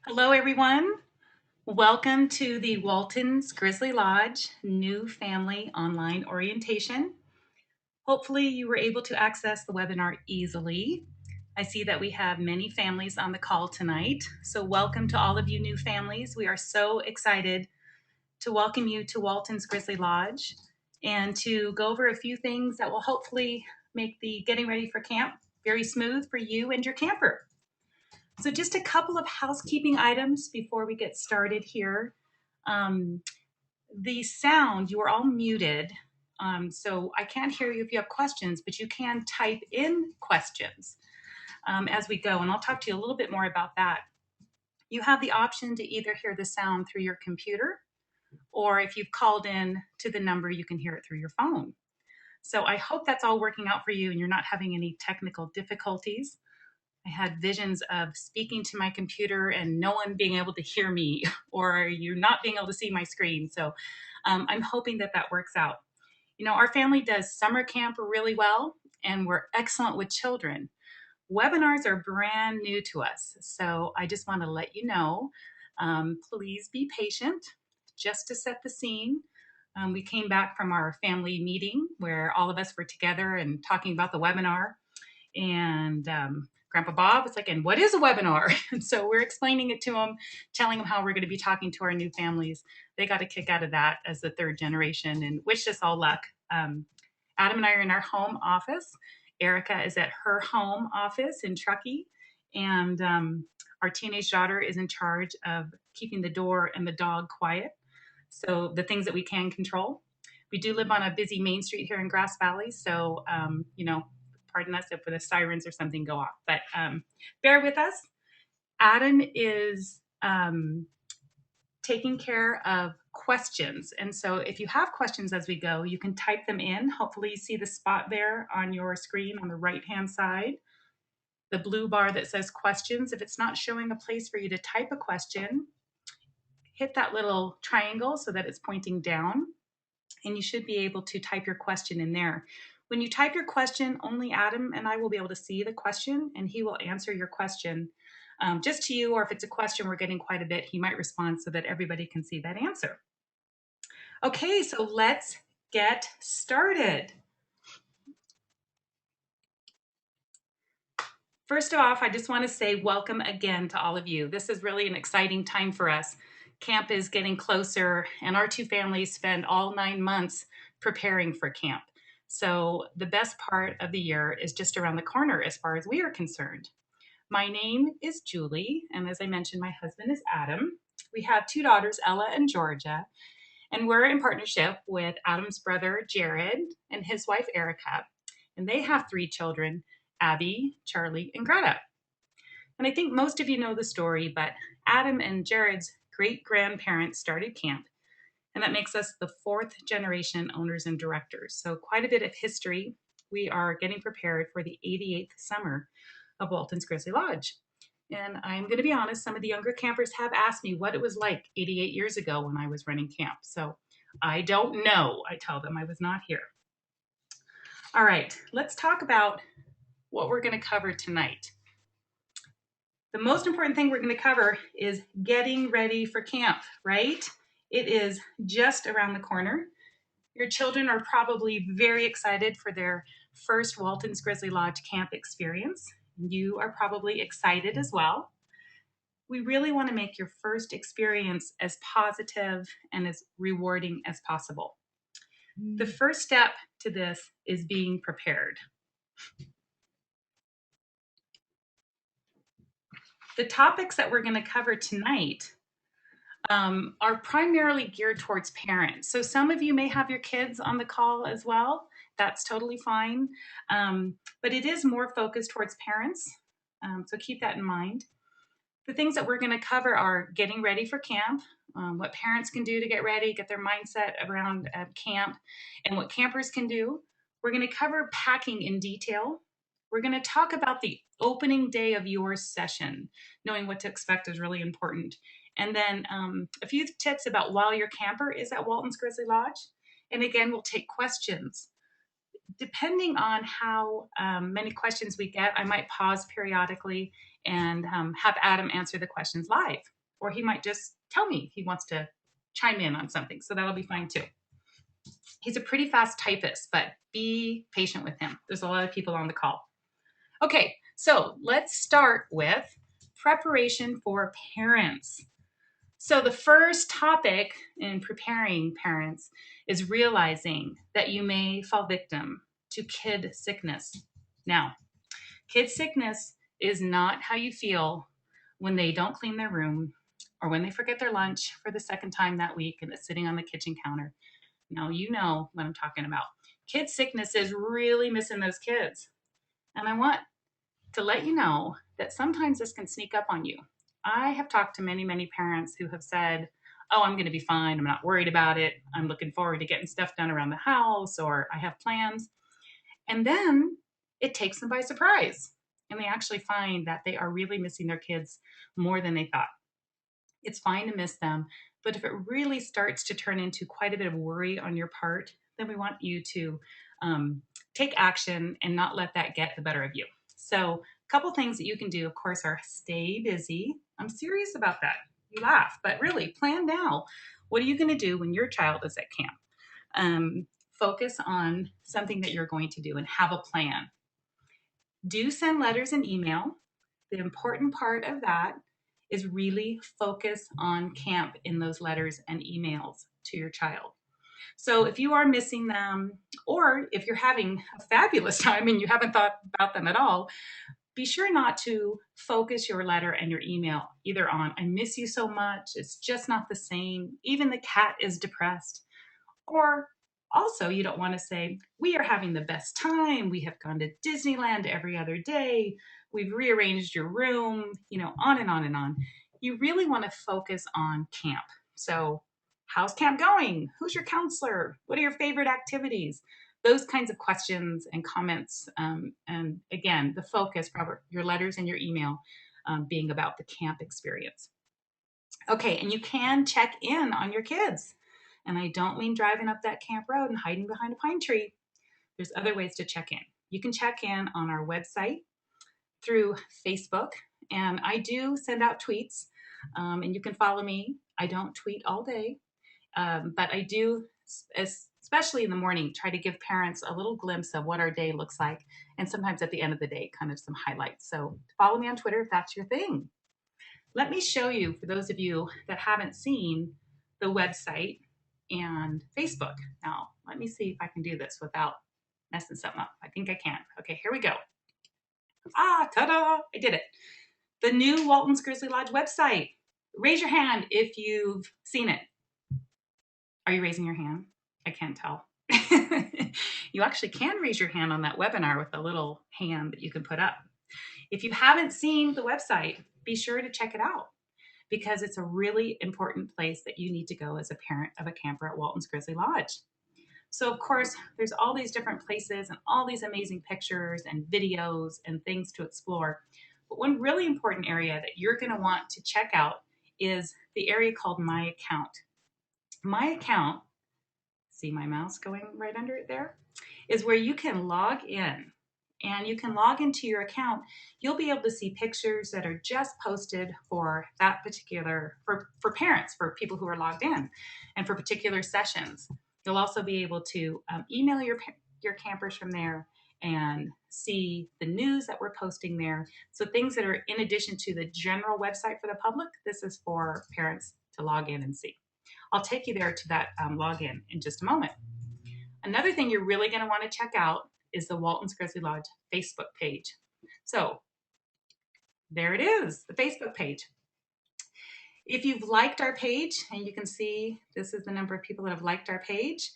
Hello, everyone. Welcome to the Walton's Grizzly Lodge New Family Online Orientation. Hopefully, you were able to access the webinar easily. I see that we have many families on the call tonight. So, welcome to all of you new families. We are so excited to welcome you to Walton's Grizzly Lodge and to go over a few things that will hopefully make the getting ready for camp very smooth for you and your camper. So just a couple of housekeeping items before we get started here. Um, the sound, you are all muted. So I can't hear you if you have questions, but you can type in questions as we go. And I'll talk to you a little bit more about that. You have the option to either hear the sound through your computer, or if you've called in to the number, you can hear it through your phone. So I hope that's all working out for you and you're not having any technical difficulties. I had visions of speaking to my computer and no one being able to hear me or you not being able to see my screen. So I'm hoping that that works out. You know, our family does summer camp really well and we're excellent with children. Webinars are brand new to us. So I just want to let you know, please be patient just to set the scene. We came back from our family meeting where all of us were together and talking about the webinar. And Grandpa Bob was like, and what is a webinar? And so we're explaining it to them, telling them how we're going to be talking to our new families. They got a kick out of that as the third generation and wished us all luck. Adam and I are in our home office. Erica is at her home office in Truckee. And our teenage daughter is in charge of keeping the door and the dog quiet. So the things that we can control. We do live on a busy main street here in Grass Valley. So, pardon us if the sirens or something go off, but bear with us. Adam is taking care of questions. And so if you have questions as we go, you can type them in. Hopefully you see the spot there on your screen on the right-hand side, the blue bar that says questions. If it's not showing a place for you to type a question, hit that little triangle so that it's pointing down, and you should be able to type your question in there. When you type your question, only Adam and I will be able to see the question and he will answer your question just to you, or if it's a question we're getting quite a bit, he might respond so that everybody can see that answer. Okay, so let's get started. First off, I just want to say welcome again to all of you. This is really an exciting time for us. Camp is getting closer and our two families spend all 9 months preparing for camp. So the best part of the year is just around the corner as far as we are concerned. My name is Julie, and as I mentioned, my husband is Adam. We have two daughters, Ella and Georgia, and we're in partnership with Adam's brother, Jared, and his wife, Erica. And they have 3 children, Abby, Charlie, and Greta. And I think most of you know the story, but Adam and Jared's great-grandparents started camp, and that makes us the 4th generation owners and directors. So quite a bit of history. We are getting prepared for the 88th summer of Walton's Grizzly Lodge. And I'm going to be honest, some of the younger campers have asked me what it was like 88 years ago when I was running camp. So I don't know. I tell them I was not here. All right, let's talk about what we're going to cover tonight. The most important thing we're going to cover is getting ready for camp, right? It is just around the corner. Your children are probably very excited for their first Walton's Grizzly Lodge camp experience. You are probably excited as well. We really want to make your first experience as positive and as rewarding as possible. The first step to this is being prepared. The topics that we're going to cover tonight are primarily geared towards parents. So some of you may have your kids on the call as well. That's totally fine. But it is more focused towards parents. So keep that in mind. The things that we're going to cover are getting ready for camp, what parents can do to get ready, get their mindset around camp, and what campers can do. We're going to cover packing in detail. We're going to talk about the opening day of your session. Knowing what to expect is really important. And then a few tips about while your camper is at Walton's Grizzly Lodge. And again, we'll take questions. depending on how many questions we get, I might pause periodically and have Adam answer the questions live, or he might just tell me he wants to chime in on something. So that'll be fine too. He's a pretty fast typist, but be patient with him. There's a lot of people on the call. Okay, so let's start with preparation for parents. So the first topic in preparing parents is realizing that you may fall victim to kid sickness. Now, kid sickness is not how you feel when they don't clean their room or when they forget their lunch for the second time that week and it's sitting on the kitchen counter. Now, you know what I'm talking about. Kid sickness is really missing those kids. And I want to let you know that sometimes this can sneak up on you. I have talked to many, many parents who have said, oh, I'm going to be fine. I'm not worried about it. I'm looking forward to getting stuff done around the house, or I have plans. And then it takes them by surprise. And they actually find that they are really missing their kids more than they thought. It's fine to miss them, but if it really starts to turn into quite a bit of worry on your part, then we want you to take action and not let that get the better of you. So, a couple things that you can do, of course, are stay busy. I'm serious about that. You laugh, but really plan now. What are you going to do when your child is at camp? Focus on something that you're going to do and have a plan. Do send letters and email. The important part of that is really focus on camp in those letters and emails to your child. So if you are missing them, or if you're having a fabulous time and you haven't thought about them at all, be sure not to focus your letter and your email either on, I miss you so much, it's just not the same, even the cat is depressed. Or also, you don't want to say, we are having the best time, we have gone to Disneyland every other day, we've rearranged your room, on and on and on. You really want to focus on camp. So, how's camp going? Who's your counselor? What are your favorite activities? Those kinds of questions and comments. And again, the focus, Robert, your letters and your email being about the camp experience. Okay, and you can check in on your kids. And I don't mean driving up that camp road and hiding behind a pine tree. There's other ways to check in. You can check in on our website, through Facebook, and I do send out tweets, and you can follow me. I don't tweet all day, but I do, especially in the morning, try to give parents a little glimpse of what our day looks like, and sometimes at the end of the day, kind of some highlights. So follow me on Twitter if that's your thing. Let me show you, for those of you that haven't seen the website and Facebook. Now, let me see if I can do this without messing something up. I think I can. Okay, here we go. Ta-da! I did it. The new Walton's Grizzly Lodge website. Raise your hand if you've seen it. Are you raising your hand? I can't tell. You actually can raise your hand on that webinar with a little hand that you can put up. If you haven't seen the website, be sure to check it out, because it's a really important place that you need to go as a parent of a camper at Walton's Grizzly Lodge. So, of course, there's all these different places and all these amazing pictures and videos and things to explore. But one really important area that you're going to want to check out is the area called My Account. My Account, see my mouse going right under it there, is where you can log in. And you can log into your account. You'll be able to see pictures that are just posted for that particular, for parents, for people who are logged in, and for particular sessions. You'll also be able to email your campers from there and see the news that we're posting there. So things that are in addition to the general website for the public, this is for parents to log in and see. I'll take you there to that login in just a moment. Another thing you're really going to want to check out is the Walton's Grizzly Lodge Facebook page. So there it is, the Facebook page. If you've liked our page, and you can see this is the number of people that have liked our page,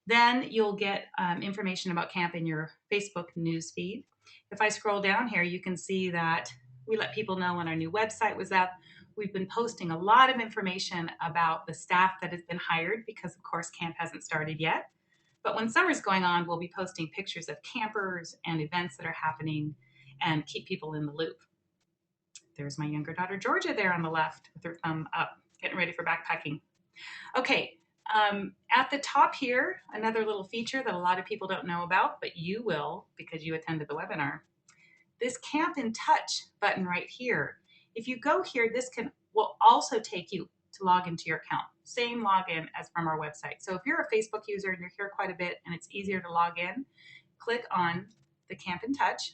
then you'll get information about camp in your Facebook news feed. If I scroll down here, you can see that we let people know when our new website was up. We've been posting a lot of information about the staff that has been hired, because of course camp hasn't started yet. But when summer's going on, we'll be posting pictures of campers and events that are happening and keep people in the loop. There's my younger daughter, Georgia, there on the left with her thumb up, getting ready for backpacking. Okay, At the top here, another little feature that a lot of people don't know about, but you will because you attended the webinar. This Camp in Touch button right here. If you go here, this will also take you to log into your account. Same login as from our website. So if you're a Facebook user and you're here quite a bit and it's easier to log in, click on the Camp in Touch.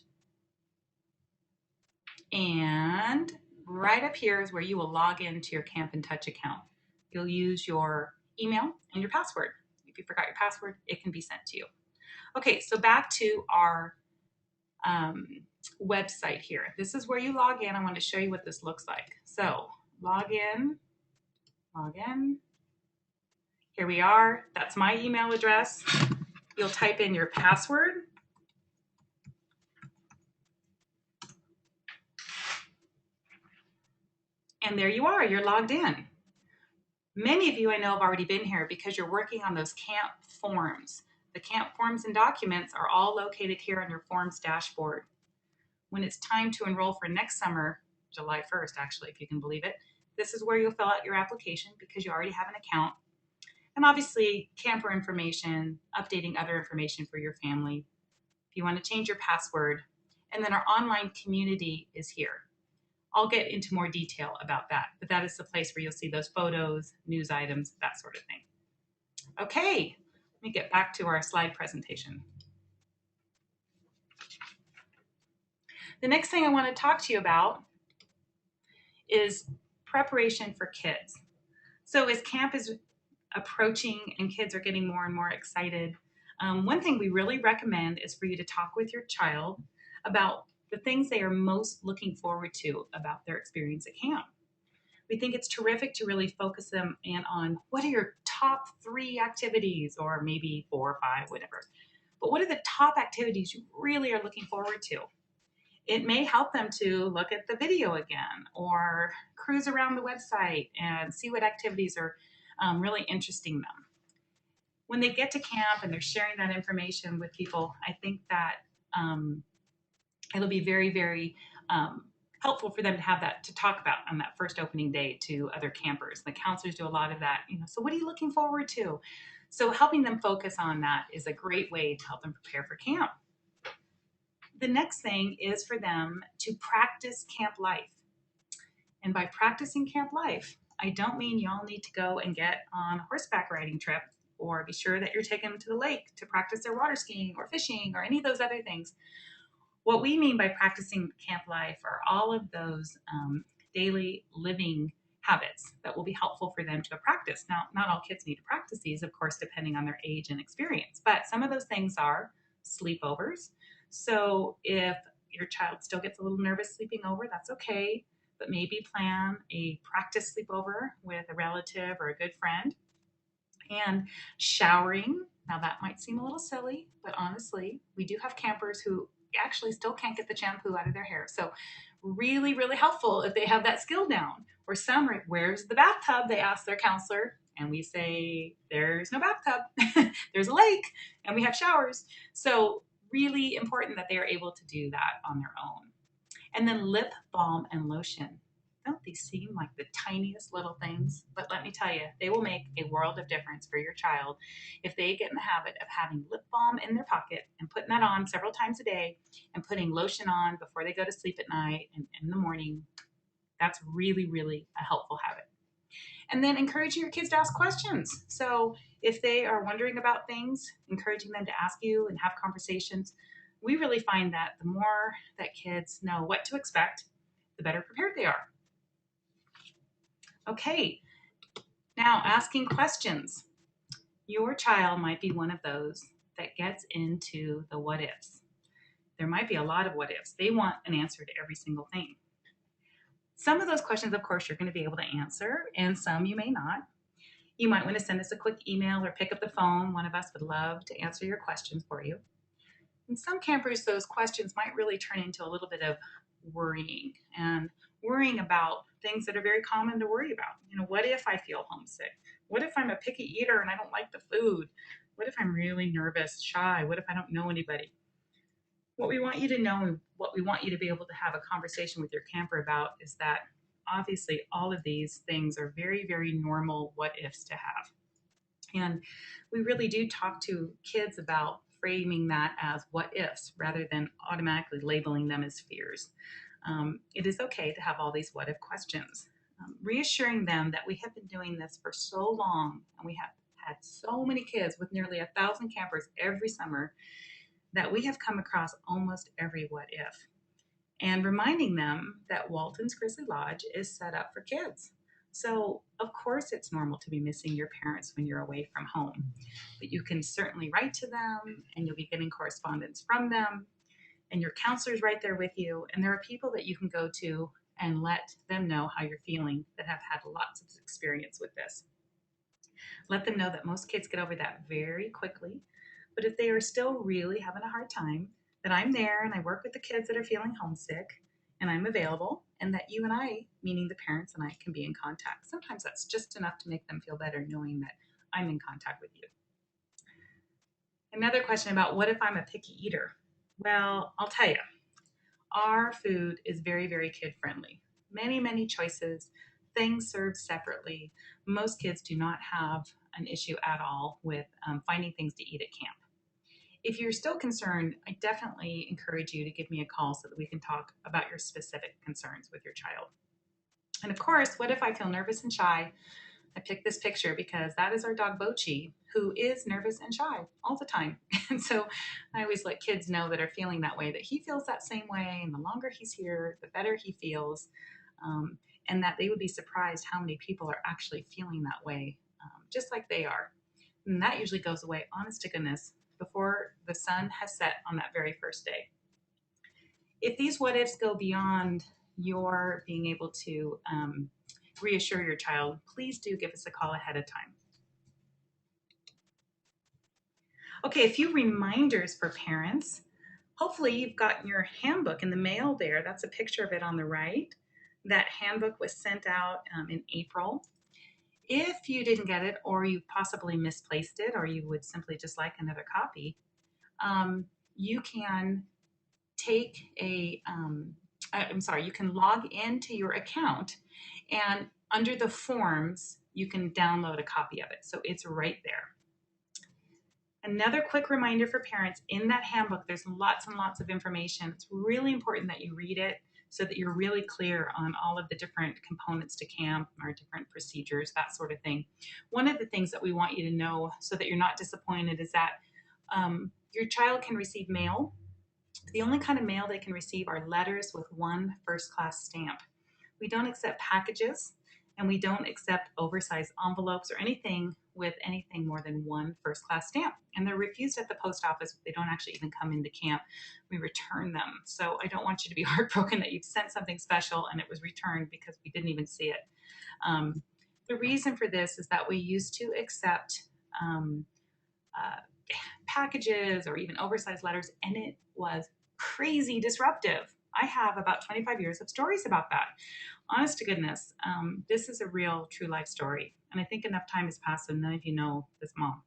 And right up here is where you will log into your Camp in Touch account. You'll use your email and your password. If you forgot your password, it can be sent to you. Okay, so back to our website here. This is where you log in. I want to show you what this looks like. So log in. Here we are. That's my email address. You'll type in your password. And there you are, you're logged in. Many of you I know have already been here because you're working on those camp forms. The camp forms and documents are all located here on your forms dashboard. When it's time to enroll for next summer, July 1st actually, if you can believe it, this is where you'll fill out your application because you already have an account. And obviously camper information, updating other information for your family. If you want to change your password, and then our online community is here. I'll get into more detail about that, but that is the place where you'll see those photos, news items, that sort of thing. Okay, let me get back to our slide presentation. The next thing I want to talk to you about is preparation for kids. So as camp is approaching and kids are getting more and more excited, one thing we really recommend is for you to talk with your child about the things they are most looking forward to about their experience at camp. We think it's terrific to really focus them in on what are your top 3 activities, or maybe 4 or 5, whatever. But what are the top activities you really are looking forward to? It may help them to look at the video again or cruise around the website and see what activities are really interesting them. When they get to camp and they're sharing that information with people, I think that it'll be very, very helpful for them to have that to talk about on that first opening day to other campers. The counselors do a lot of that. So what are you looking forward to? So helping them focus on that is a great way to help them prepare for camp. The next thing is for them to practice camp life. And by practicing camp life, I don't mean y'all need to go and get on a horseback riding trip, or be sure that you're taking them to the lake to practice their water skiing or fishing or any of those other things. What we mean by practicing camp life are all of those daily living habits that will be helpful for them to practice. Now, not all kids need to practice these, of course, depending on their age and experience, but some of those things are sleepovers. So if your child still gets a little nervous sleeping over, that's okay, but maybe plan a practice sleepover with a relative or a good friend. And showering, now that might seem a little silly, but honestly, we do have campers who actually still can't get the shampoo out of their hair. So really, really helpful if they have that skill down. Or some, where's the bathtub? They ask their counselor, and we say, there's no bathtub. There's a lake, and we have showers. So really important that they are able to do that on their own. And then lip balm and lotion. Don't these seem like the tiniest little things? But let me tell you, they will make a world of difference for your child if they get in the habit of having lip balm in their pocket and putting that on several times a day and putting lotion on before they go to sleep at night and in the morning. That's really, really a helpful habit. And then encouraging your kids to ask questions. So if they are wondering about things, encouraging them to ask you and have conversations. We really find that the more that kids know what to expect, the better prepared they are. Okay, now asking questions. Your child might be one of those that gets into the what ifs. There might be a lot of what ifs. They want an answer to every single thing. Some of those questions, of course, you're going to be able to answer, and some you may not. You might want to send us a quick email or pick up the phone. One of us would love to answer your questions for you. In some campers, those questions might really turn into a little bit of worrying about things that are very common to worry about. What if I feel homesick? What if I'm a picky eater and I don't like the food? What if I'm really nervous, shy? What if I don't know anybody? What we want you to know and what we want you to be able to have a conversation with your camper about is that obviously all of these things are very, very normal what ifs to have. And we really do talk to kids about framing that as what ifs rather than automatically labeling them as fears. It is okay to have all these what if questions. Reassuring them that we have been doing this for so long and we have had so many kids with nearly 1,000 campers every summer that we have come across almost every what if. And reminding them that Walton's Grizzly Lodge is set up for kids. So, of course, it's normal to be missing your parents when you're away from home, but you can certainly write to them and you'll be getting correspondence from them, and your counselor's right there with you. And there are people that you can go to and let them know how you're feeling that have had lots of experience with this. Let them know that most kids get over that very quickly. But if they are still really having a hard time, that I'm there and I work with the kids that are feeling homesick and I'm available, and that you and I, meaning the parents and I, can be in contact. Sometimes that's just enough to make them feel better knowing that I'm in contact with you. Another question about what if I'm a picky eater? Well, I'll tell you, our food is very, very kid friendly. Many, many choices, things served separately. Most kids do not have an issue at all with finding things to eat at camp. If you're still concerned, I definitely encourage you to give me a call so that we can talk about your specific concerns with your child. And of course, what if I feel nervous and shy? I picked this picture because that is our dog Bochi, who is nervous and shy all the time. And so I always let kids know that are feeling that way that he feels that same way. And the longer he's here, the better he feels. And that they would be surprised how many people are actually feeling that way, just like they are. And that usually goes away, honest to goodness, before the sun has set on that very first day. If these what ifs go beyond your being able to reassure your child, please do give us a call ahead of time. Okay, a few reminders for parents. Hopefully you've gotten your handbook in the mail there. That's a picture of it on the right. That handbook was sent out in April. If you didn't get it, or you possibly misplaced it, or you would simply just like another copy, you can take you can log into your account, and under the forms, you can download a copy of it. So it's right there. Another quick reminder for parents, in that handbook, there's lots and lots of information. It's really important that you read it so that you're really clear on all of the different components to camp, our different procedures, that sort of thing. One of the things that we want you to know so that you're not disappointed is that your child can receive mail. The only kind of mail they can receive are letters with one first-class stamp. We don't accept packages, and we don't accept oversized envelopes or anything with anything more than one first-class stamp. And they're refused at the post office. They don't actually even come into camp. We return them. So I don't want you to be heartbroken that you've sent something special and it was returned because we didn't even see it. The reason for this is that we used to accept packages or even oversized letters, and it was crazy disruptive. I have about 25 years of stories about that. Honest to goodness, this is a real, true life story. And I think enough time has passed so none of you know this mom.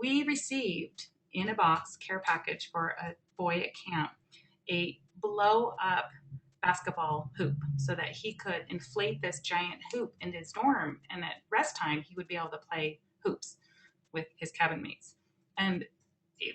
We received in a box care package for a boy at camp a blow up basketball hoop so that he could inflate this giant hoop in his dorm. And at rest time, he would be able to play hoops with his cabin mates. And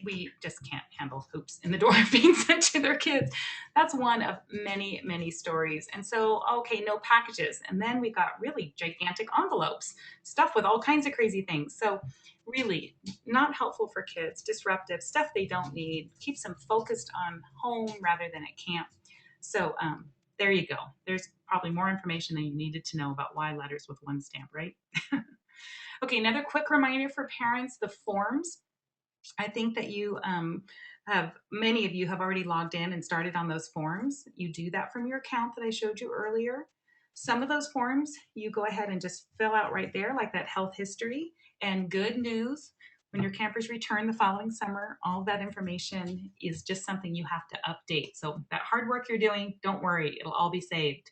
we just can't handle hoops in the dorm being sent to their kids. That's one of many, many stories. And so, okay, no packages. And then we got really gigantic envelopes, stuff with all kinds of crazy things. So really not helpful for kids, disruptive, stuff they don't need, keeps them focused on home rather than at camp. So there you go. There's probably more information than you needed to know about why letters with one stamp, right? Okay, another quick reminder for parents, the forms. I think that many of you have already logged in and started on those forms. You do that from your account that I showed you earlier. Some of those forms you go ahead and just fill out right there, like that health history and good news. When your campers return the following summer, all of that information is just something you have to update. So that hard work you're doing, don't worry, it'll all be saved.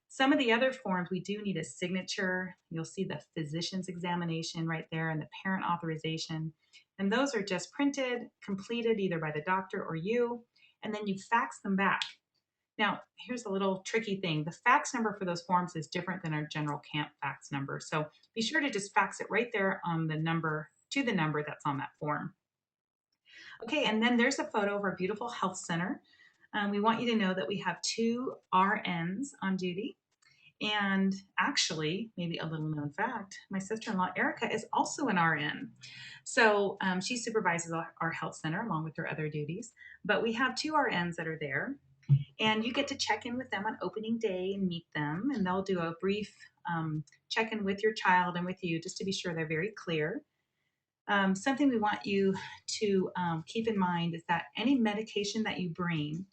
Some of the other forms, we do need a signature. You'll see the physician's examination right there and the parent authorization. And those are just printed, completed either by the doctor or you, and then you fax them back. Now, here's a little tricky thing. The fax number for those forms is different than our general camp fax number. So be sure to just fax it right there on the number to the number that's on that form. Okay, and then there's a photo of our beautiful health center. We want you to know that we have 2 RNs on duty. And actually, maybe a little known fact, my sister-in-law Erica is also an RN. So she supervises our health center along with her other duties. But we have 2 RNs that are there, and you get to check in with them on opening day and meet them. And they'll do a brief check in with your child and with you just to be sure they're very clear. Something we want you to keep in mind is that any medication that you bring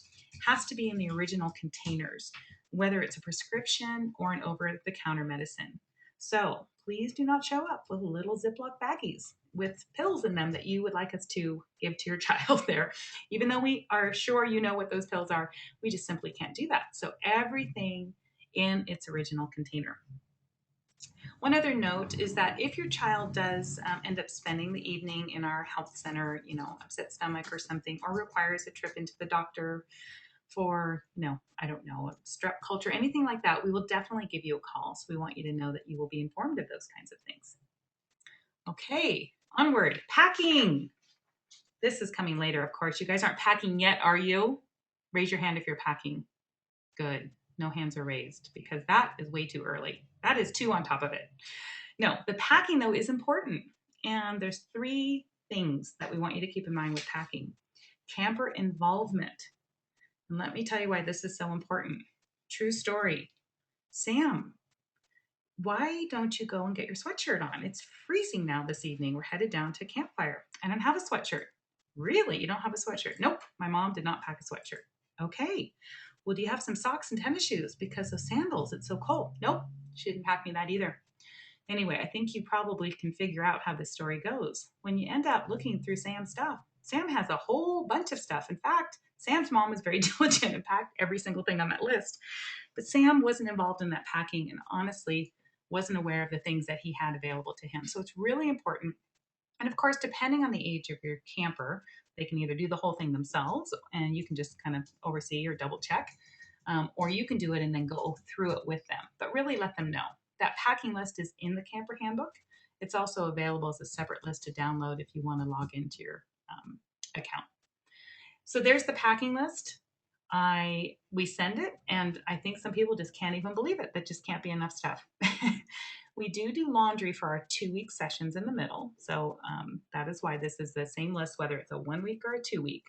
has to be in the original containers, whether it's a prescription or an over-the-counter medicine. So please do not show up with little Ziploc baggies with pills in them that you would like us to give to your child there. Even though we are sure you know what those pills are, we just simply can't do that. So everything in its original container. One other note is that if your child does end up spending the evening in our health center, upset stomach or something, or requires a trip into the doctor for, I don't know, a strep culture, anything like that, we will definitely give you a call. So we want you to know that you will be informed of those kinds of things. Okay, onward. Packing. This is coming later, of course. You guys aren't packing yet, are you? Raise your hand if you're packing. Good. No hands are raised because that is way too early. That is 2 on top of it. No, the packing though is important. And there's 3 things that we want you to keep in mind with packing. Camper involvement. And let me tell you why this is so important. True story. Sam, why don't you go and get your sweatshirt on? It's freezing now this evening. We're headed down to campfire. I don't have a sweatshirt. Really? You don't have a sweatshirt? Nope. My mom did not pack a sweatshirt. Okay. Well, do you have some socks and tennis shoes because of sandals? It's so cold. Nope. She didn't pack me that either. Anyway, I think you probably can figure out how this story goes. When you end up looking through Sam's stuff, Sam has a whole bunch of stuff. In fact, Sam's mom was very diligent and packed every single thing on that list. But Sam wasn't involved in that packing and honestly wasn't aware of the things that he had available to him. So it's really important. And of course, depending on the age of your camper, they can either do the whole thing themselves and you can just kind of oversee or double check, or you can do it and then go through it with them. But really let them know. That packing list is in the camper handbook. It's also available as a separate list to download if you want to log into your account. So there's the packing list. We send it, and I think some people just can't even believe it. That just can't be enough stuff. We do laundry for our 2-week sessions in the middle. So that is why this is the same list, whether it's a 1-week or a 2-week.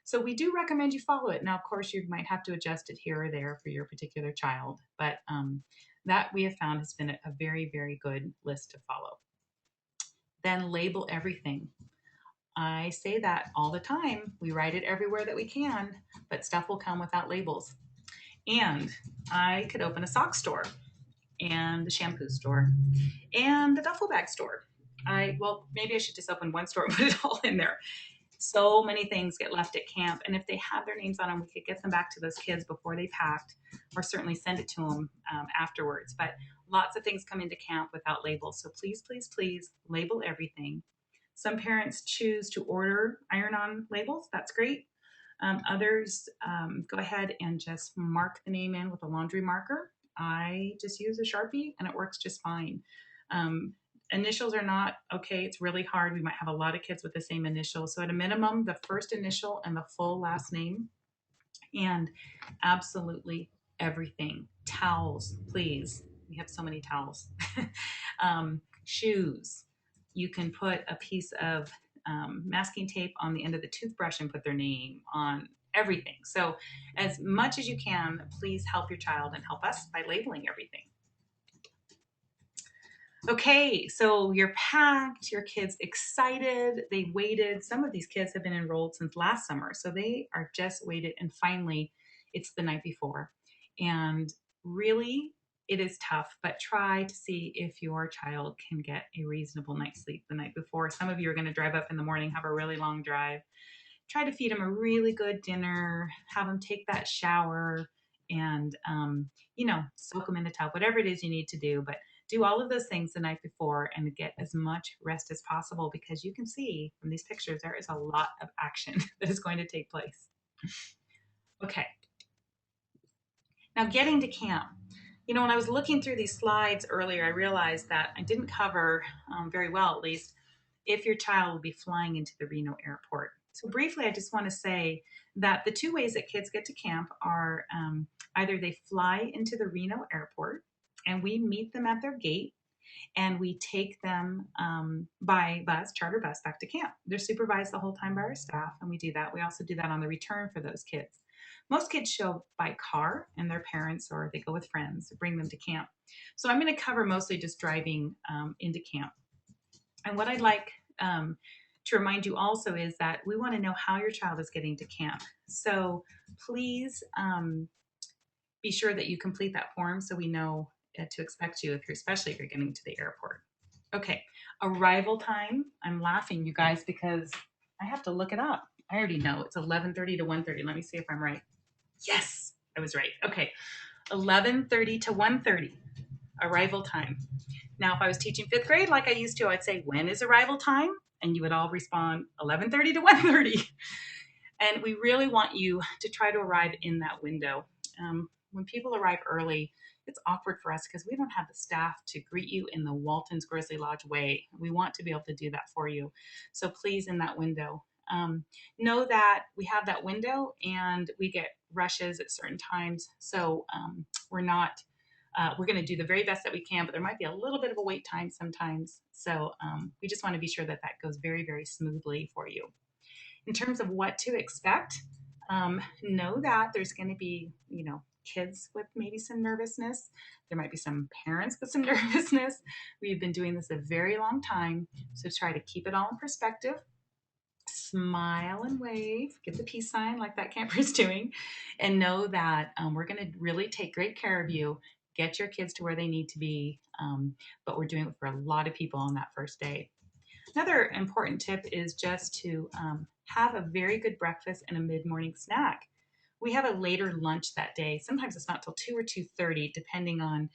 So we do recommend you follow it. Now, of course, you might have to adjust it here or there for your particular child, but that we have found has been a very, very good list to follow. Then label everything. I say that all the time. We write it everywhere that we can, but stuff will come without labels. And I could open a sock store and the shampoo store and the duffel bag store. Maybe I should just open one store and put it all in there. So many things get left at camp, and if they have their names on them, we could get them back to those kids before they packed, or certainly send it to them afterwards. But lots of things come into camp without labels, so please, please, please label everything. Some parents choose to order iron-on labels. That's great. Others go ahead and just mark the name in with a laundry marker. I just use a Sharpie, and it works just fine. Initials are not okay. It's really hard. We might have a lot of kids with the same initial. So at a minimum, the first initial and the full last name, and absolutely everything. Towels, please. We have so many towels. Shoes. You can put a piece of masking tape on the end of the toothbrush and put their name on everything. So as much as you can, please help your child and help us by labeling everything. Okay, so you're packed, your kids excited, they waited. Some of these kids have been enrolled since last summer, so they are just waited, and finally it's the night before. And really, it is tough, but try to see if your child can get a reasonable night's sleep the night before. Some of you are going to drive up in the morning, have a really long drive. Try to feed them a really good dinner, have them take that shower, and soak them in the tub, whatever it is you need to do. But do all of those things the night before and get as much rest as possible, because you can see from these pictures there is a lot of action that is going to take place. Okay. Now, getting to camp. When I was looking through these slides earlier, I realized that I didn't cover very well, at least, if your child will be flying into the Reno airport. So, briefly, I just want to say that the two ways that kids get to camp are either they fly into the Reno airport and we meet them at their gate and we take them by bus, charter bus, back to camp. They're supervised the whole time by our staff, and we do that. We also do that on the return for those kids. Most kids show by car and their parents, or they go with friends to bring them to camp. So I'm going to cover mostly just driving into camp. And what I'd like to remind you also is that we want to know how your child is getting to camp. So please be sure that you complete that form so we know to expect you, especially if you're getting to the airport. Okay, arrival time. I'm laughing, you guys, because I have to look it up. I already know it's 11:30 to 1:30. Let me see if I'm right. Yes, I was right. Okay, 11:30 to 1:30, arrival time. Now, if I was teaching fifth grade like I used to, I'd say, when is arrival time? And you would all respond 11:30 to 1:30. And we really want you to try to arrive in that window. When people arrive early, it's awkward for us because we don't have the staff to greet you in the Walton's Grizzly Lodge way. We want to be able to do that for you. So please, in that window, know that we have that window and we get rushes at certain times. So we're going to do the very best that we can, but there might be a little bit of a wait time sometimes. So we just want to be sure that that goes very, very smoothly for you. In terms of what to expect, know that there's going to be, kids with maybe some nervousness. There might be some parents with some nervousness. We've been doing this a very long time, so try to keep it all in perspective. Smile and wave, get the peace sign like that camper's doing, and know that we're going to really take great care of you, get your kids to where they need to be, but we're doing it for a lot of people on that first day. Another important tip is just to have a very good breakfast and a mid-morning snack. We have a later lunch that day. Sometimes it's not till 2 or 2:30, depending on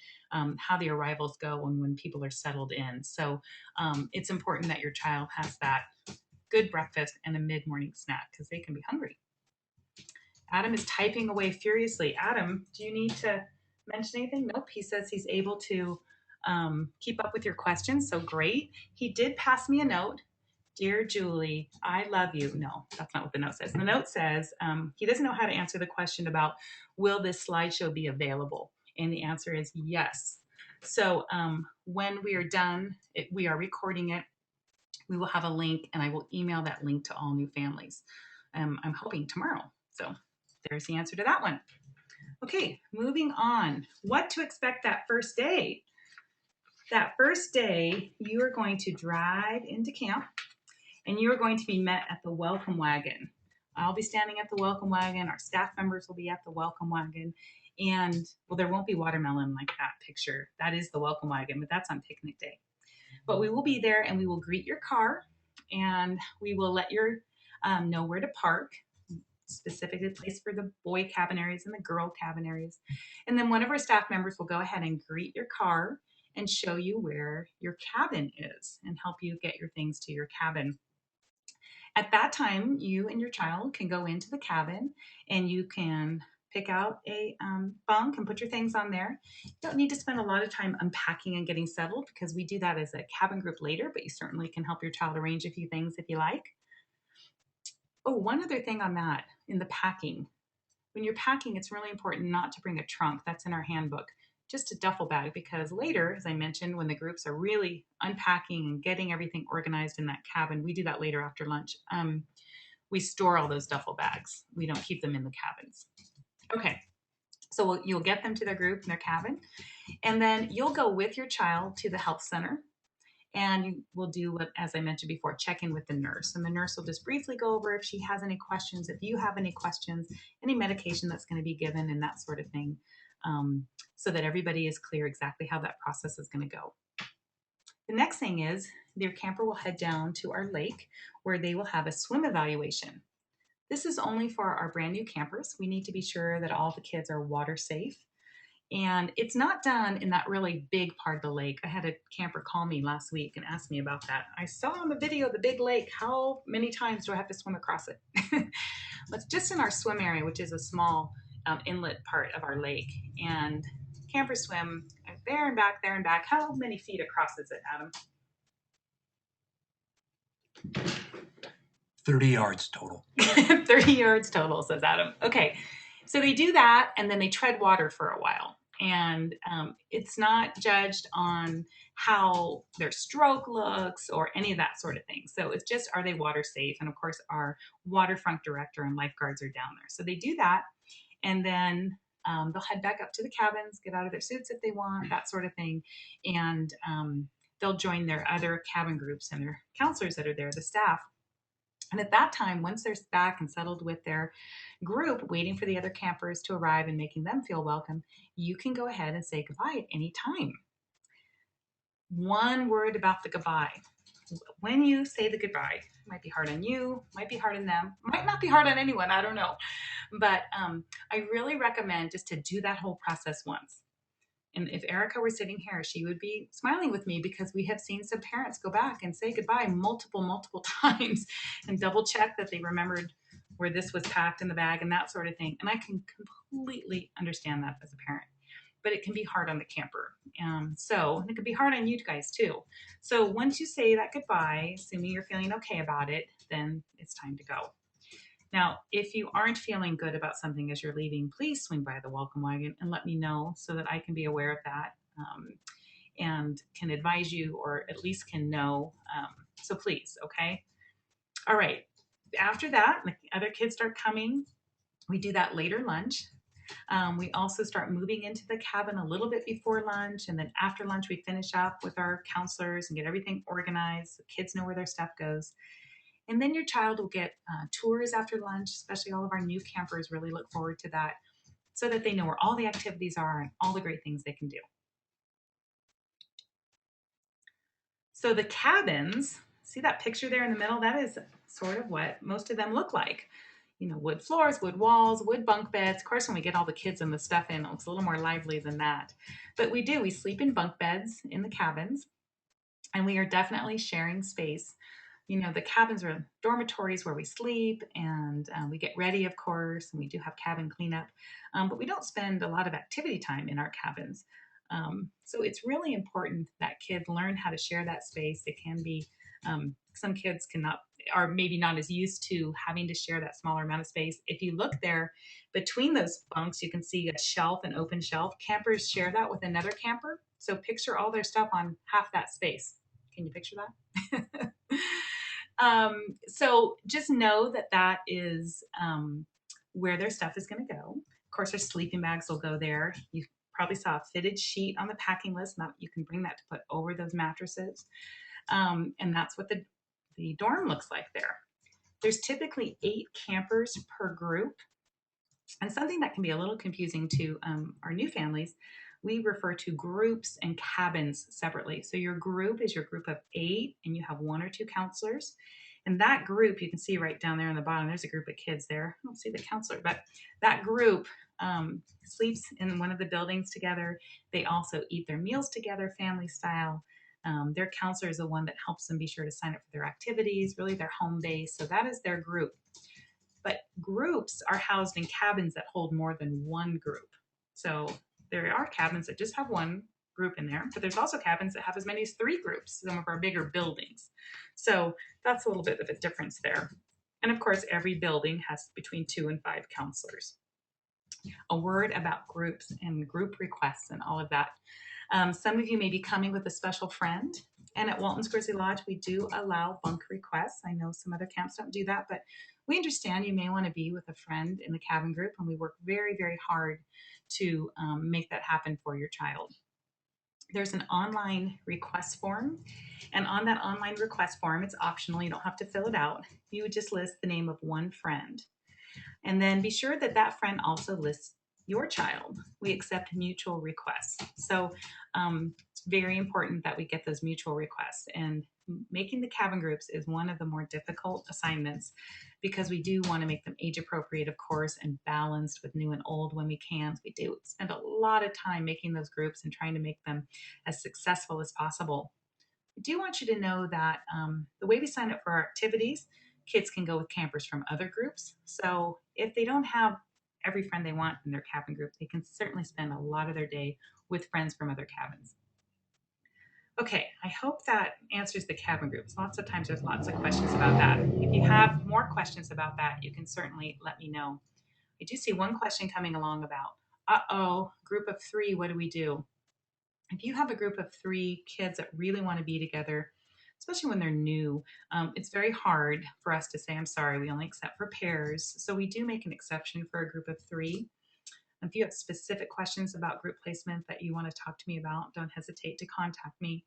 how the arrivals go and when people are settled in. So it's important that your child has that good breakfast and a mid-morning snack because they can be hungry. Adam is typing away furiously. Adam, do you need to mention anything? Nope. He says he's able to keep up with your questions. So great. He did pass me a note. Dear Julie, I love you. No, that's not what the note says. The note says he doesn't know how to answer the question about will this slideshow be available? And the answer is yes. So when we are done, we are recording it. We will have a link and I will email that link to all new families. I'm hoping tomorrow. So there's the answer to that one. Okay, moving on. What to expect that first day? That first day, you are going to drive into camp and you are going to be met at the welcome wagon. I'll be standing at the welcome wagon. Our staff members will be at the welcome wagon. And, well, there won't be watermelon like that picture. That is the welcome wagon, but that's on picnic day. But we will be there and we will greet your car and we will let you know where to park, specifically place for the boy cabin areas and the girl cabin areas. And then one of our staff members will go ahead and greet your car and show you where your cabin is and help you get your things to your cabin. At that time, you and your child can go into the cabin and you can pick out a bunk and put your things on there. You don't need to spend a lot of time unpacking and getting settled because we do that as a cabin group later, but you certainly can help your child arrange a few things if you like. Oh, one other thing on that, in the packing. When you're packing, it's really important not to bring a trunk. That's in our handbook. Just a duffel bag, because later, as I mentioned, when the groups are really unpacking and getting everything organized in that cabin, we do that later after lunch. We store all those duffel bags. We don't keep them in the cabins. Okay, so you'll get them to their group in their cabin, and then you'll go with your child to the health center, and you will do what, as I mentioned before, check in with the nurse. And the nurse will just briefly go over if she has any questions, if you have any questions, any medication that's going to be given, and that sort of thing. So that everybody is clear exactly how that process is going to go. The next thing is their camper will head down to our lake where they will have a swim evaluation. This is only for our brand new campers. We need to be sure that all the kids are water safe. And it's not done in that really big part of the lake. I had a camper call me last week and ask me about that. I saw on the video the big lake. How many times do I have to swim across it? It's just in our swim area, which is a small inlet part of our lake. And campers swim there and back, there and back. How many feet across is it, Adam? 30 yards total. 30 yards total, says Adam. Okay, so they do that and then they tread water for a while. And it's not judged on how their stroke looks or any of that sort of thing. So it's just, are they water safe? And of course, our waterfront director and lifeguards are down there. So they do that. And then they'll head back up to the cabins, get out of their suits if they want, that sort of thing. And they'll join their other cabin groups and their counselors that are there, the staff. And at that time, once they're back and settled with their group, waiting for the other campers to arrive and making them feel welcome, you can go ahead and say goodbye at any time. One word about the goodbye. When you say the goodbye, it might be hard on you, might be hard on them, might not be hard on anyone, I don't know. But I really recommend just to do that whole process once. And if Erica were sitting here, she would be smiling with me because we have seen some parents go back and say goodbye multiple times and double check that they remembered where this was packed in the bag and that sort of thing. And I can completely understand that as a parent, but it can be hard on the camper. So it could be hard on you guys too. So once you say that goodbye, assuming you're feeling okay about it, then it's time to go. Now, if you aren't feeling good about something as you're leaving, please swing by the welcome wagon and let me know so that I can be aware of that and can advise you or at least can know. So please, okay? All right. After that, the other kids start coming. We do that later lunch. We also start moving into the cabin a little bit before lunch. And then after lunch, we finish up with our counselors and get everything organized so kids know where their stuff goes. And then your child will get tours after lunch, especially all of our new campers really look forward to that so that they know where all the activities are and all the great things they can do. So the cabins, see that picture there in the middle? That is sort of what most of them look like. You know, wood floors, wood walls, wood bunk beds. Of course, when we get all the kids and the stuff in, it looks a little more lively than that. But we sleep in bunk beds in the cabins, and we are definitely sharing space. You know, the cabins are dormitories where we sleep and we get ready, of course, and we do have cabin cleanup, but we don't spend a lot of activity time in our cabins. So it's really important that kids learn how to share that space. It can be, some kids cannot, are maybe not as used to having to share that smaller amount of space. If you look there between those bunks, you can see a shelf, an open shelf. Campers share that with another camper. So picture all their stuff on half that space. Can you picture that? So just know that that is where their stuff is going to go. Of course, their sleeping bags will go there. You probably saw a fitted sheet on the packing list. Now you can bring that to put over those mattresses. And that's what the dorm looks like there. There's typically 8 campers per group. And something that can be a little confusing to our new families, we refer to groups and cabins separately. So your group is your group of 8, and you have 1 or 2 counselors. And that group, you can see right down there on the bottom, there's a group of kids there. I don't see the counselor, but that group sleeps in one of the buildings together. They also eat their meals together, family style. Their counselor is the one that helps them be sure to sign up for their activities, really their home base. So that is their group. But groups are housed in cabins that hold more than one group. So there are cabins that just have one group in there, but there's also cabins that have as many as 3 groups, some of our bigger buildings. So that's a little bit of a difference there. And of course, every building has between 2 and 5 counselors. A word about groups and group requests and all of that. Some of you may be coming with a special friend. And at Walton's Grizzly Lodge, we do allow bunk requests. I know some other camps don't do that, but we understand you may want to be with a friend in the cabin group, and we work very hard to make that happen for your child. There's an online request form, and on that online request form, it's optional. You don't have to fill it out. You would just list the name of one friend. And then be sure that that friend also lists your child. We accept mutual requests. So it's very important that we get those mutual requests. And making the cabin groups is one of the more difficult assignments because we do want to make them age appropriate, of course, and balanced with new and old when we can. We do spend a lot of time making those groups and trying to make them as successful as possible. I do want you to know that the way we sign up for our activities, kids can go with campers from other groups. So if they don't have every friend they want in their cabin group, they can certainly spend a lot of their day with friends from other cabins. Okay, I hope that answers the cabin groups. Lots of times there's lots of questions about that. If you have more questions about that, you can certainly let me know. I do see one question coming along about, uh-oh, group of 3, what do we do? If you have a group of 3 kids that really want to be together, especially when they're new, it's very hard for us to say, I'm sorry, we only accept for pairs. So we do make an exception for a group of 3. If you have specific questions about group placement that you want to talk to me about, don't hesitate to contact me.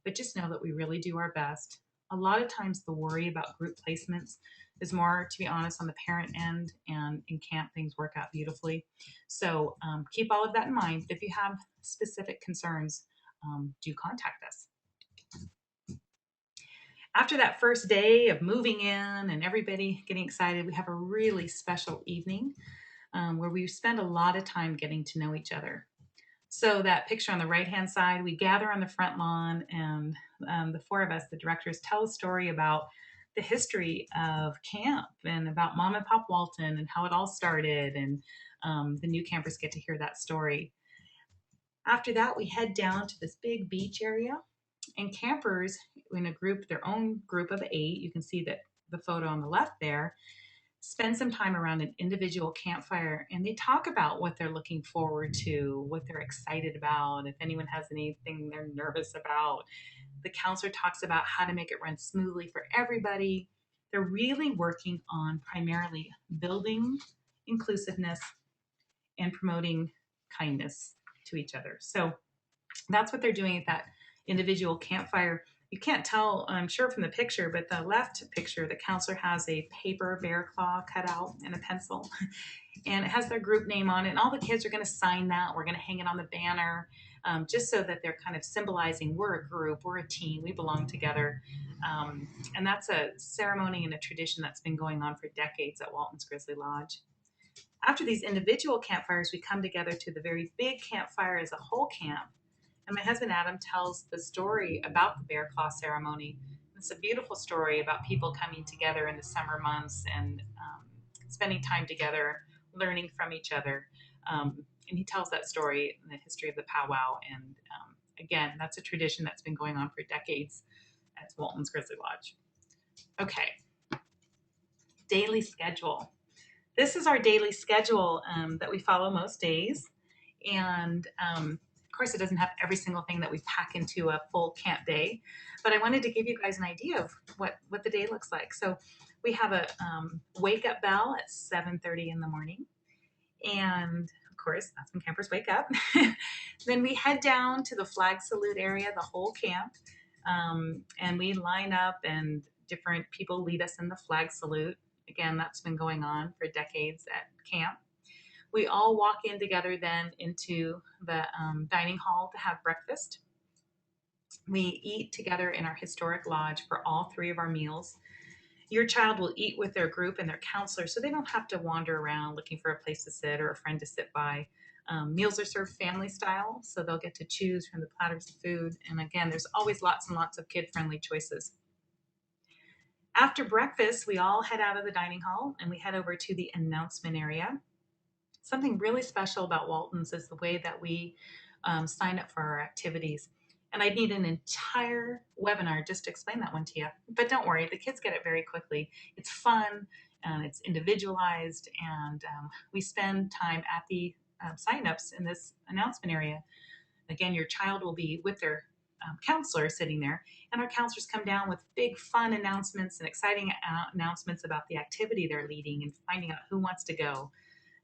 But just know that we really do our best. A lot of times the worry about group placements is more, to be honest, on the parent end, and in camp things work out beautifully. So keep all of that in mind. If you have specific concerns, do contact us. After that first day of moving in and everybody getting excited, we have a really special evening where we spend a lot of time getting to know each other. So that picture on the right-hand side, we gather on the front lawn, and the 4 of us, the directors, tell a story about the history of camp and about Mom and Pop Walton and how it all started, and the new campers get to hear that story. After that, we head down to this big beach area, and campers in a group, their own group of 8, you can see that the photo on the left there, spend some time around an individual campfire, and they talk about what they're looking forward to, what they're excited about, if anyone has anything they're nervous about. The counselor talks about how to make it run smoothly for everybody. They're really working on primarily building inclusiveness and promoting kindness to each other. So that's what they're doing at that individual campfire. You can't tell, I'm sure, from the picture, but the left picture, the counselor has a paper bear claw cut out and a pencil, and it has their group name on it. And all the kids are going to sign that. We're going to hang it on the banner, just so that they're kind of symbolizing we're a group, we're a team, we belong together. And that's a ceremony and a tradition that's been going on for decades at Walton's Grizzly Lodge. After these individual campfires, we come together to the very big campfire as a whole camp. And my husband Adam tells the story about the bear claw ceremony. It's a beautiful story about people coming together in the summer months and spending time together, learning from each other. And he tells that story in the history of the powwow. And again, that's a tradition that's been going on for decades at Walton's Grizzly Lodge. Okay, daily schedule. This is our daily schedule that we follow most days. And of course, it doesn't have every single thing that we pack into a full camp day, but I wanted to give you guys an idea of what the day looks like. So we have a wake up bell at 7:30 in the morning. And of course, that's when campers wake up. Then we head down to the flag salute area, the whole camp. And we line up and different people lead us in the flag salute. Again, that's been going on for decades at camp. We all walk in together then into the dining hall to have breakfast. We eat together in our historic lodge for all 3 of our meals. Your child will eat with their group and their counselor, so they don't have to wander around looking for a place to sit or a friend to sit by. Meals are served family style, so they'll get to choose from the platters of food. And again, there's always lots and lots of kid-friendly choices. After breakfast, we all head out of the dining hall and we head over to the announcement area. Something really special about Walton's is the way that we sign up for our activities. And I'd need an entire webinar just to explain that one to you. But don't worry, the kids get it very quickly. It's fun and it's individualized, and we spend time at the sign-ups in this announcement area. Again, your child will be with their counselor sitting there, and our counselors come down with big fun announcements and exciting announcements about the activity they're leading and finding out who wants to go.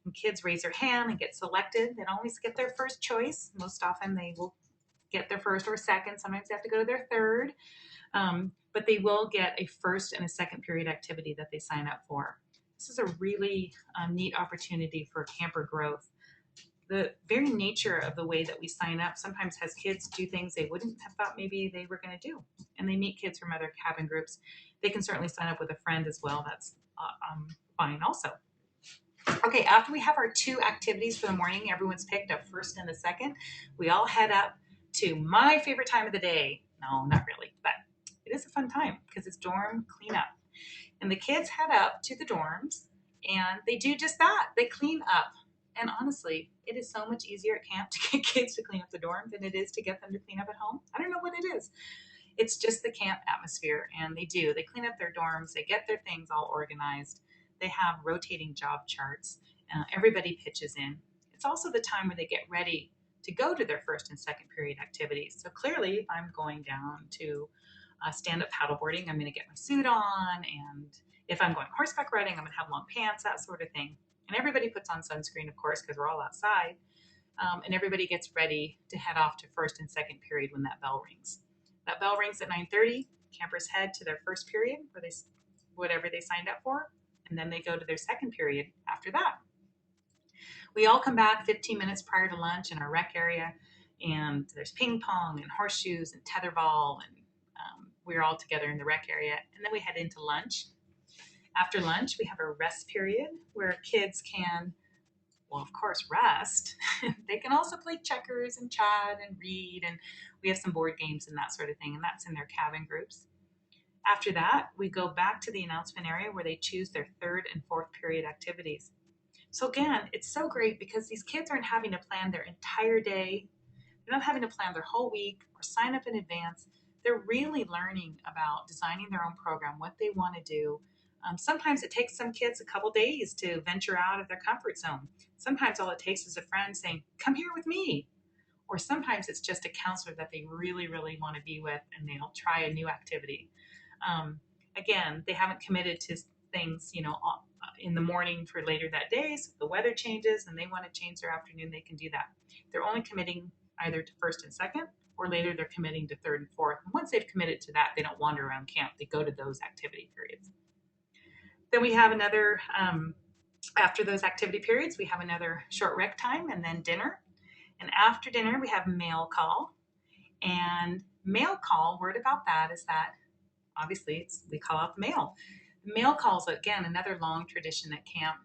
And kids raise their hand and get selected. They don't always get their first choice. Most often they will get their first or second. Sometimes they have to go to their third. But they will get a first and a second period activity that they sign up for. This is a really neat opportunity for camper growth. The very nature of the way that we sign up sometimes has kids do things they wouldn't have thought maybe they were going to do. And they meet kids from other cabin groups. They can certainly sign up with a friend as well. That's fine also. Okay, after we have our 2 activities for the morning, everyone's picked a first and a second, we all head up to my favorite time of the day. No, not really, but it is a fun time because it's dorm cleanup. And the kids head up to the dorms And they do just that. They clean up. And honestly, it is so much easier at camp to get kids to clean up the dorm than it is to get them to clean up at home. I don't know what it is. It's just the camp atmosphere. And they do. They clean up their dorms, they get their things all organized. They have rotating job charts. Everybody pitches in. It's also the time where they get ready to go to their first and second period activities. So clearly, if I'm going down to stand up paddleboarding, I'm going to get my suit on. And if I'm going horseback riding, I'm going to have long pants, that sort of thing. And everybody puts on sunscreen, of course, because we're all outside. And everybody gets ready to head off to first and second period when that bell rings. That bell rings at 9:30. Campers head to their first period, where they whatever they signed up for, and then they go to their second period after that. We all come back 15 minutes prior to lunch in our rec area, and there's ping pong and horseshoes and tetherball, and we're all together in the rec area. And then we head into lunch. After lunch, we have a rest period where kids can, well, of course, rest. They can also play checkers and chat and read, and we have some board games and that sort of thing, and that's in their cabin groups. After that, we go back to the announcement area where they choose their third and fourth period activities. So again, it's so great because these kids aren't having to plan their entire day. They're not having to plan their whole week or sign up in advance. They're really learning about designing their own program, what they want to do. Sometimes it takes some kids a couple days to venture out of their comfort zone. Sometimes all it takes is a friend saying, "Come here with me." Or sometimes it's just a counselor that they really, really want to be with, and they'll try a new activity. Again, they haven't committed to things, in the morning for later that day. So if the weather changes and they want to change their afternoon, they can do that. They're only committing either to first and second, or later they're committing to third and fourth. And once they've committed to that, they don't wander around camp. They go to those activity periods. Then we have another, after those activity periods, we have another short rec time and then dinner. And after dinner, we have mail call. And mail call, word about that is that obviously we call out the mail. Mail calls, again, another long tradition at camp.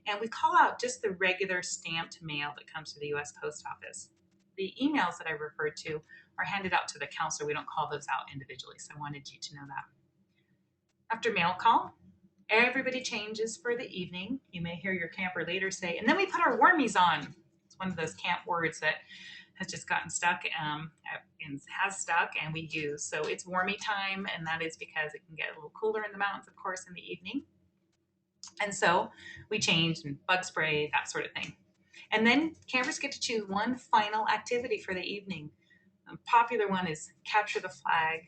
And we call out just the regular stamped mail that comes to the U.S. Post Office. The emails that I referred to are handed out to the counselor. We don't call those out individually, so I wanted you to know that. After mail call, everybody changes for the evening. You may hear your camper later say, and then we put our warmies on. It's one of those camp words that has just gotten stuck and has stuck and we use. So it's warmy time, and that is because it can get a little cooler in the mountains, of course, in the evening. And so we change and bug spray, that sort of thing. And then campers get to choose one final activity for the evening. A popular one is capture the flag.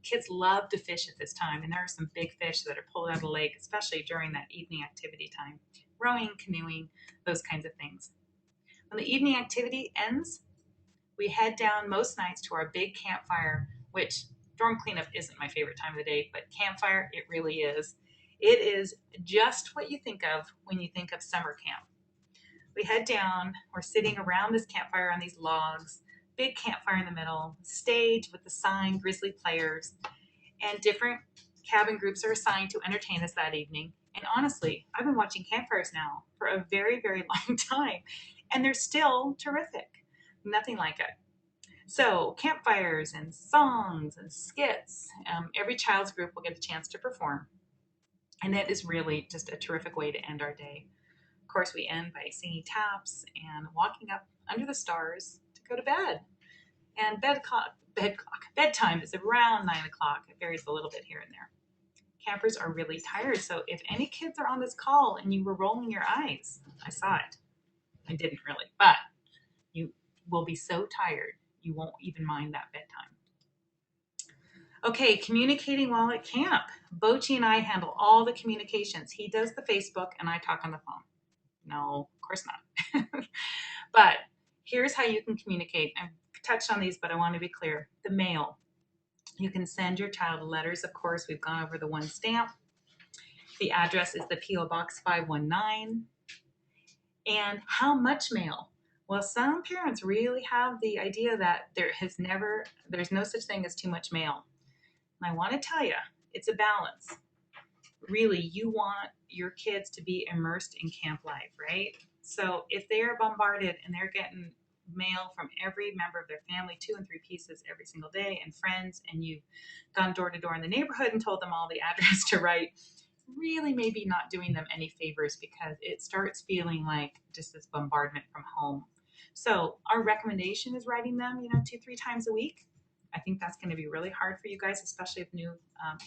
Kids love to fish at this time, and there are some big fish that are pulled out of the lake, especially during that evening activity time. Rowing, canoeing, those kinds of things. When the evening activity ends, we head down most nights to our big campfire, which dorm cleanup isn't my favorite time of the day, but campfire, it really is. It is just what you think of when you think of summer camp. We head down, we're sitting around this campfire on these logs, big campfire in the middle, stage with the sign Grizzly players, and different cabin groups are assigned to entertain us that evening. And honestly, I've been watching campfires now for a very, very long time, and they're still terrific. Nothing like it. So campfires and songs and skits, every child's group will get a chance to perform. And it is really just a terrific way to end our day. Of course, we end by singing taps and walking up under the stars to go to bed. And bedtime is around 9 o'clock. It varies a little bit here and there. Campers are really tired. So if any kids are on this call and you were rolling your eyes, I saw it. I didn't really, but you will be so tired you won't even mind that bedtime. Okay, communicating while at camp. Bochi and I handle all the communications. He does the Facebook and I talk on the phone. No, of course not. But here's how you can communicate. I've touched on these, but I want to be clear. The mail. You can send your child letters. Of course, we've gone over the one stamp. The address is the P.O. Box 519. And how much mail? Well, some parents really have the idea that there's no such thing as too much mail. And I want to tell you, it's a balance. Really, you want your kids to be immersed in camp life, right? So if they are bombarded and they're getting mail from every member of their family, 2 and 3 pieces every single day, and friends, and you've gone door to door in the neighborhood and told them all the address to write, really maybe not doing them any favors because it starts feeling like just this bombardment from home. So our recommendation is writing them, 2, 3 times a week. I think that's going to be really hard for you guys, especially if new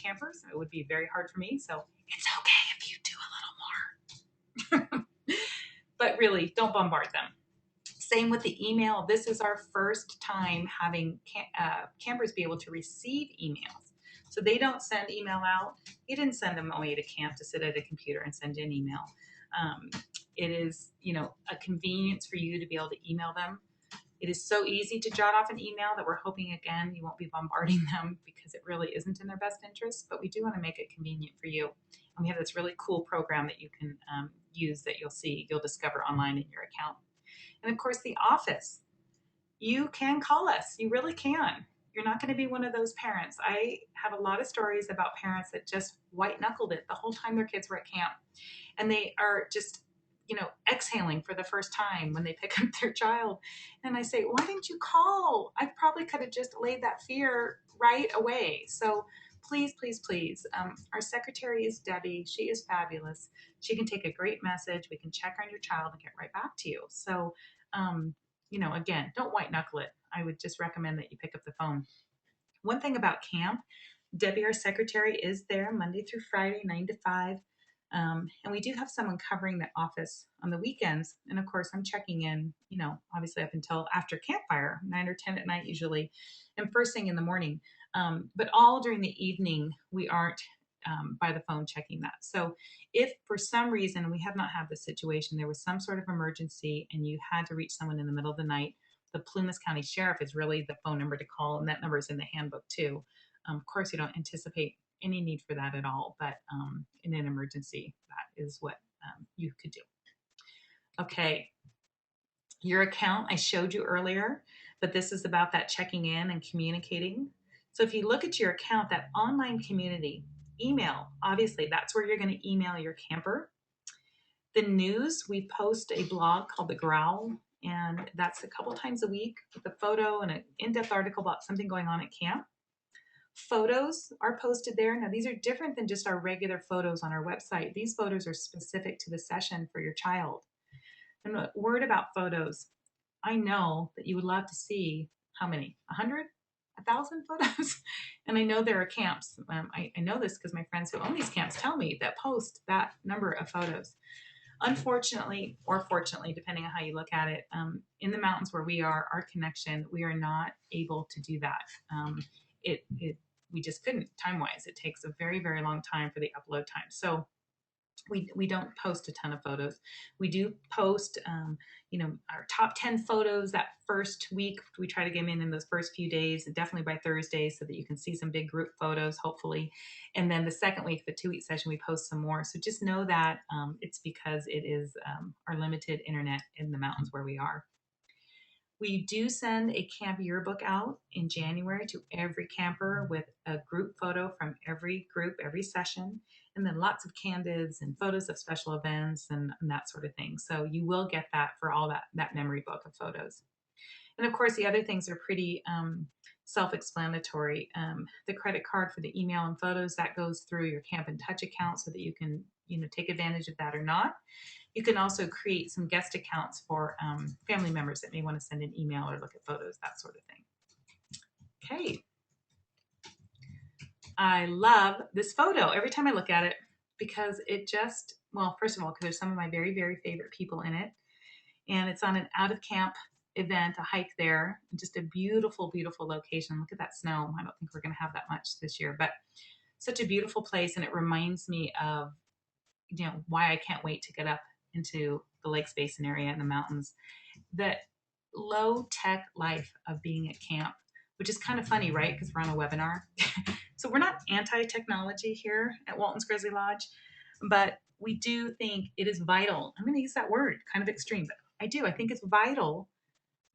campers. It would be very hard for me. So it's okay if you do a little more. But really, don't bombard them. Same with the email. This is our first time having campers be able to receive emails. So they don't send email out. You didn't send them away to camp to sit at a computer and send an email. Um, it is, a convenience for you to be able to email them. It is so easy to jot off an email that we're hoping, again, you won't be bombarding them because it really isn't in their best interest, but we do want to make it convenient for you. And we have this really cool program that you can use that you'll discover online in your account. And of course, the office. You can call us. You really can. You're not going to be one of those parents. I have a lot of stories about parents that just white knuckled it the whole time their kids were at camp. And they are just, exhaling for the first time when they pick up their child. And I say, why didn't you call? I probably could have just laid that fear right away. So please, please, please. Our secretary is Debbie. She is fabulous. She can take a great message. We can check on your child and get right back to you. So, again, don't white knuckle it. I would just recommend that you pick up the phone. One thing about camp, Debbie, our secretary, is there Monday through Friday, 9 to 5. And we do have someone covering the office on the weekends. And of course, I'm checking in, obviously up until after campfire, 9 or 10 at night usually, and first thing in the morning. But all during the evening, we aren't by the phone checking that. So if for some reason we have not had this situation, there was some sort of emergency and you had to reach someone in the middle of the night, the Plumas County Sheriff is really the phone number to call, and that number is in the handbook too. Of course, you don't anticipate any need for that at all, but in an emergency, that is what you could do. Okay, your account I showed you earlier, but this is about that checking in and communicating. So if you look at your account, that online community, email, obviously that's where you're going to email your camper. The news, we post a blog called The Growl, and that's a couple times a week with a photo and an in-depth article about something going on at camp. Photos are posted there. Now, these are different than just our regular photos on our website. These photos are specific to the session for your child. And a word about photos. I know that you would love to see how many? 100? 1,000 photos? And I know there are camps. I know this because my friends who own these camps tell me that post that number of photos. Unfortunately, or fortunately, depending on how you look at it, in the mountains where we are, our connection, we are not able to do that. We just couldn't time-wise. It takes a very, very long time for the upload time. So we don't post a ton of photos. We do post, our top 10 photos that first week. We try to get them in those first few days, definitely by Thursday, so that you can see some big group photos, hopefully. And then the second week, the 2-week session, we post some more. So just know that it's because it is our limited internet in the mountains where we are. We do send a camp yearbook out in January to every camper with a group photo from every group, every session, and then lots of candids and photos of special events and that sort of thing. So you will get that for all that memory book of photos. And of course, the other things are pretty self-explanatory. The credit card for the email and photos, that goes through your Camp in Touch account so that you can take advantage of that or not. You can also create some guest accounts for family members that may want to send an email or look at photos, that sort of thing. Okay. I love this photo every time I look at it because it just, well, first of all, because there's some of my very, very favorite people in it. And it's on an out of camp event, a hike there, just a beautiful, beautiful location. Look at that snow. I don't think we're going to have that much this year, but such a beautiful place. And it reminds me of, why I can't wait to get up into the Lakes Basin area in the mountains. That low tech life of being at camp, which is kind of funny, right? Because we're on a webinar. So we're not anti-technology here at Walton's Grizzly Lodge, but we do think it is vital. I'm going to use that word, kind of extreme, but I think it's vital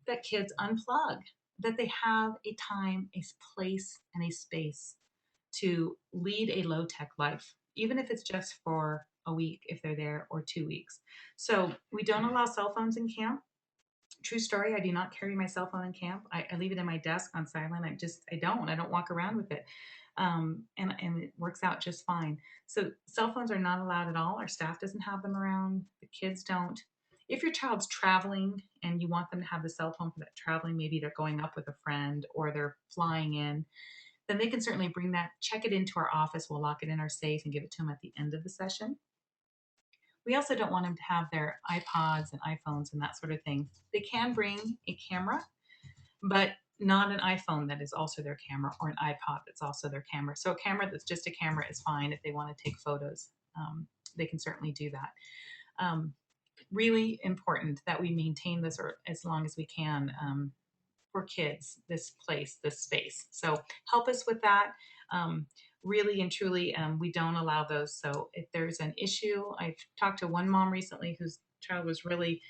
that kids unplug, that they have a time, a place, and a space to lead a low tech life, even if it's just for a week if they're there or 2 weeks. So we don't allow cell phones in camp. true story. I do not carry my cell phone in camp. I leave it in my desk on silent. I don't walk around with it. And it works out just fine. So cell phones are not allowed at all. Our staff doesn't have them around. The kids don't. If your child's traveling and you want them to have the cell phone for that traveling, maybe they're going up with a friend or they're flying in, then they can certainly bring that, check it into our office. We'll lock it in our safe and give it to them at the end of the session. We also don't want them to have their iPods and iPhones and that sort of thing. They can bring a camera, but not an iPhone that is also their camera, or an iPod that's also their camera. So a camera that's just a camera is fine. If they want to take photos, they can certainly do that. Really important that we maintain this or as long as we can for kids, this place, this space. So help us with that. Really and truly, we don't allow those. So if there's an issue, I've talked to one mom recently whose child was really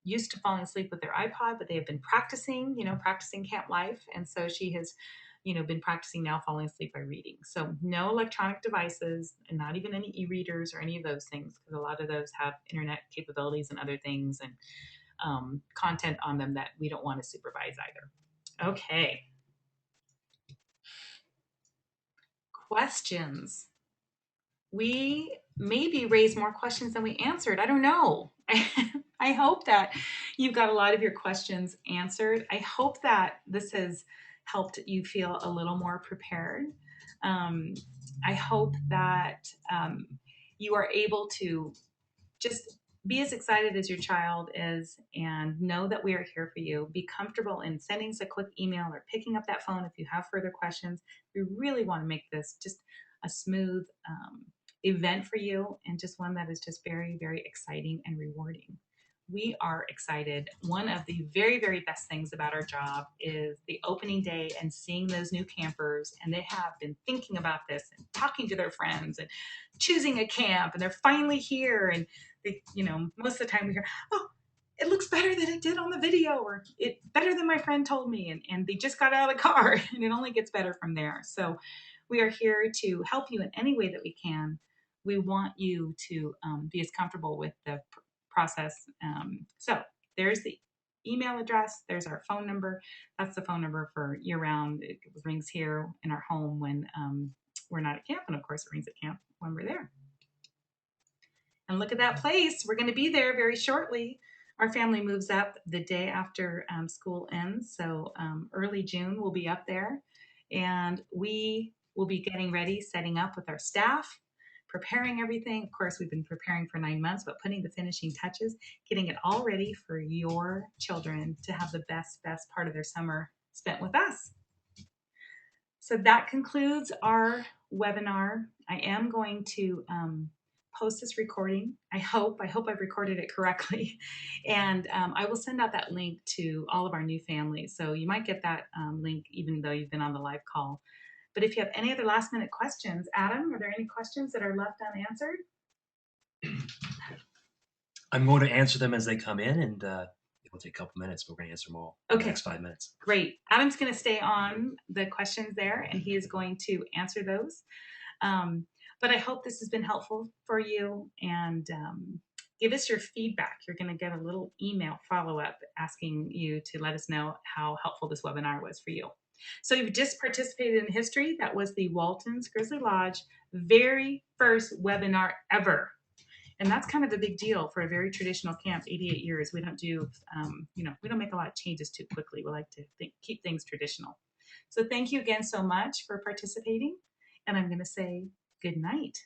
used to falling asleep with their iPod, but they have been practicing, practicing camp life. And so she has, been practicing now falling asleep by reading. So no electronic devices and not even any e-readers or any of those things, because a lot of those have internet capabilities and other things and content on them that we don't want to supervise either. Okay. Questions. We maybe raised more questions than we answered. I don't know. I hope that you got a lot of your questions answered. I hope that this has helped you feel a little more prepared. I hope that you are able to just be as excited as your child is and know that we are here for you. Be comfortable in sending us a quick email or picking up that phone if you have further questions. We really want to make this just a smooth event for you and just one that is just very, very exciting and rewarding. We are excited. One of the very, very best things about our job is the opening day and seeing those new campers. And they have been thinking about this and talking to their friends and choosing a camp, and they're finally here. And they, most of the time we hear, oh, it looks better than it did on the video, or it better than my friend told me. And they just got out of the car, and it only gets better from there. So we are here to help you in any way that we can. We want you to be as comfortable with the process. So there's the email address. There's our phone number. That's the phone number for year round. It rings here in our home when we're not at camp. And of course it rings at camp when we're there. And look at that place. We're going to be there very shortly. Our family moves up the day after school ends. So early June, we'll be up there. And we will be getting ready, setting up with our staff, preparing everything. Of course, we've been preparing for 9 months, but putting the finishing touches, getting it all ready for your children to have the best part of their summer spent with us. So that concludes our webinar. I am going to post this recording. I hope I've recorded it correctly. And I will send out that link to all of our new families. So you might get that link even though you've been on the live call. But if you have any other last minute questions, Adam, are there any questions that are left unanswered? I'm going to answer them as they come in, and it will take a couple minutes, but we're going to answer them all in the next 5 minutes. Great. Adam's going to stay on the questions there, and he is going to answer those. But I hope this has been helpful for you, and give us your feedback. You're going to get a little email follow-up asking you to let us know how helpful this webinar was for you. So you've just participated in history. That was the Walton's Grizzly Lodge very first webinar ever. And that's kind of a big deal for a very traditional camp, 88 years. We don't do, we don't make a lot of changes too quickly. We like to keep things traditional. So thank you again so much for participating. And I'm going to say good night.